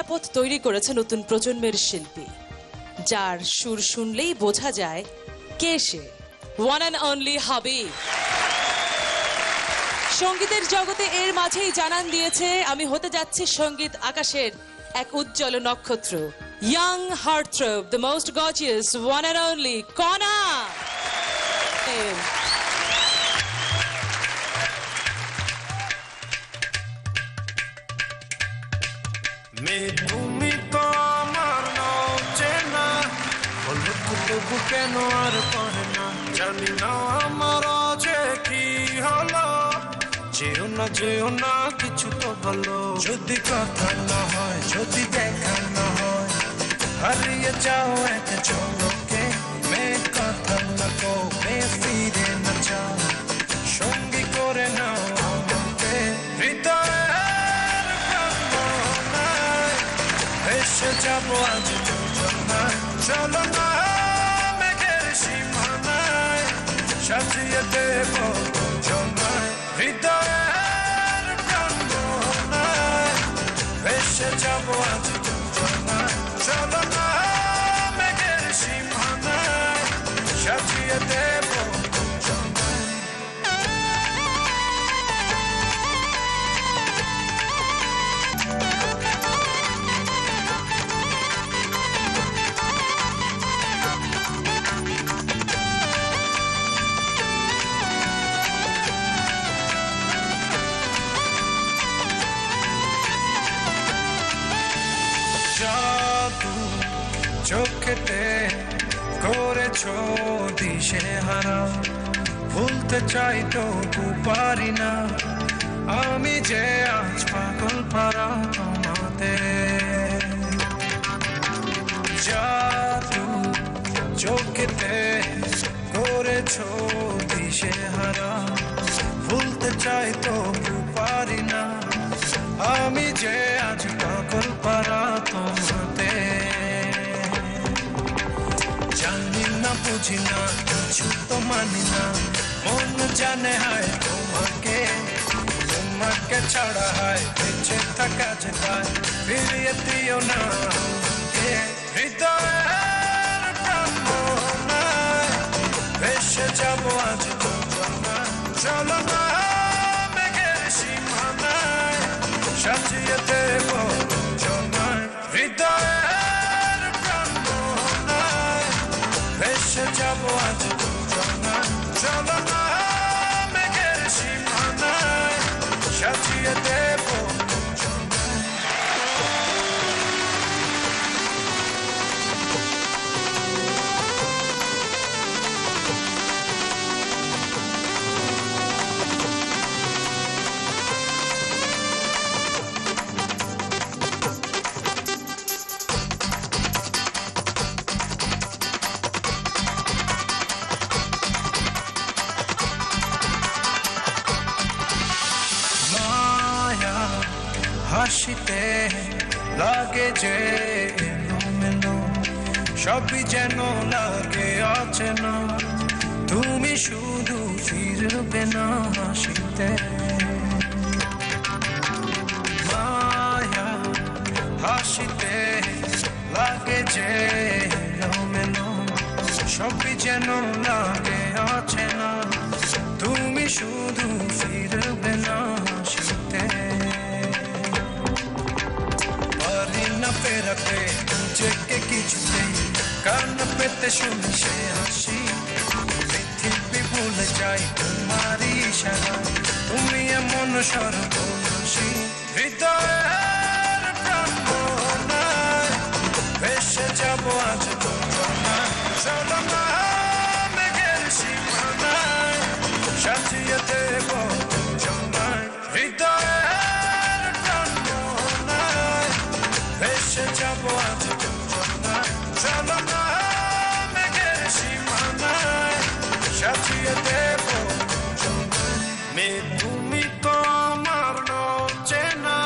ছায়াপথ তৈরি করেছে নতুন প্রজন্মের শিল্পী, যার সুর শুনলেই বোঝা যায় কে সে। One and only Habib. সঙ্গীতের জগতে এর মাঝেই জানান দিয়েছে, আমি হতে যাচ্ছি সঙ্গীত আকাশের এক উজ্জ্বল নক্ষত্র। Young heartthrob, the most gorgeous, one and only Kona. তুমি তো আমার নও চেনা, বলো তবু কেন আর পড়ে না, জানি না আমার যে কি হলো, যেও না কিছু তো বলো। যদি কথা না হয়, যদি দেখা না হয়, হারিয়ে যাও এক ঝলকে, মেয়ে কথা না কো, মেয়ে ফিরে না যাও, সঙ্গী করে নাও আমাকে হৃদয়ের ভাবনায়, ভেসে যাবো আজ যোজনায়, চলো না মেঘের সীমানায়, সাজিয়ে দেবো যোজনায়, হৃদয়ের ভাবনায়, ভেসে যাবো আজ যোজনায়, চলো না মেঘের সীমানায়, সাজিয়ে দেবো যোজনায়। জাদু চোখেতে করেছো দিশে হারা, ভুলতে চাই তবু পারি না, আমি যে আজ পাগল পারা তোমাতে। জাদু চোখেতে করেছো দিশে হারা, ভুলতে চাই তবু পারি না, আমি যে আজ পাগল পারা তোমাতে। জানি না বুঝি না কিছু তো মানি না, মন জানে হায় তোমাকে, তোমাকে ছাড়া হায় বেঁচে থাকা যেতায়, ফিরিয়ে দিও না আমাকে, হৃদয়ের ভাবনায়, ভেসে যাবো আজ যোজনায়, চলো না মেঘের সীমানায়, সাজিয়ে দেবো যোজনায়, হৃদয়ের ভাবনায়, ভেসে যাবো আজ যোজনায়, চলো না মেঘের সীমানায়, সাজিয়ে দেবো যোজনায়। মায়া হাসিতে লাগে যে এলোমেলো, সবই যেন লাগে অচেনা, তুমি শুধু ফিরবে না হাসিতে। মায়া হাসিতে লাগে যে এলোমেলো, সবই যেন লাগে অচেনা, তুমি শুধু ফিরবে না হাসিতে। পারি না ফেরাতে নিজেকে কিছুতেই, কান পেতে শুনি সে হাসি, পৃথিবী ভুলে যাই তোমারই ইশারায়, তুমি এমন সর্বনাশী, হৃদয়ের ভাবনায়, ভেসে যাবো আজ যোজনায়, চলো না মেঘের সীমানায়, সাজিয়ে দেবো যোজনায়, হৃদয়ের ভাবনায়, ভেসে যাবো আজ যোজনায়, চলো না মেঘের সীমানায়, সাজিয়ে দেবো যোজনায়। মেয়ে তুমি তো আমার নও চেনা,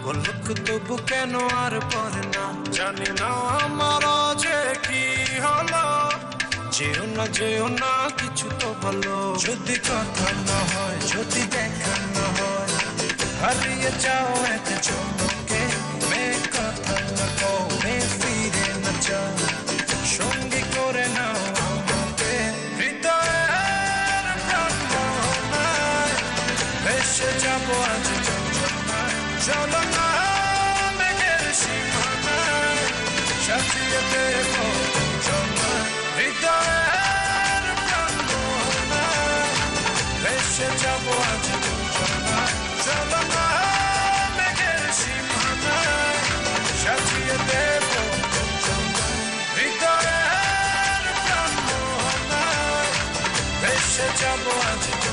বলুক তবু কেন আর পড়ে না, জানি না আমার যে কি হলো, যেও না কিছু তো বলো। যদি কথা না হয়, যদি দেখা না হয়, হারিয়ে যাও এক ঝলকে, মেয়ে কথা যাবো আজ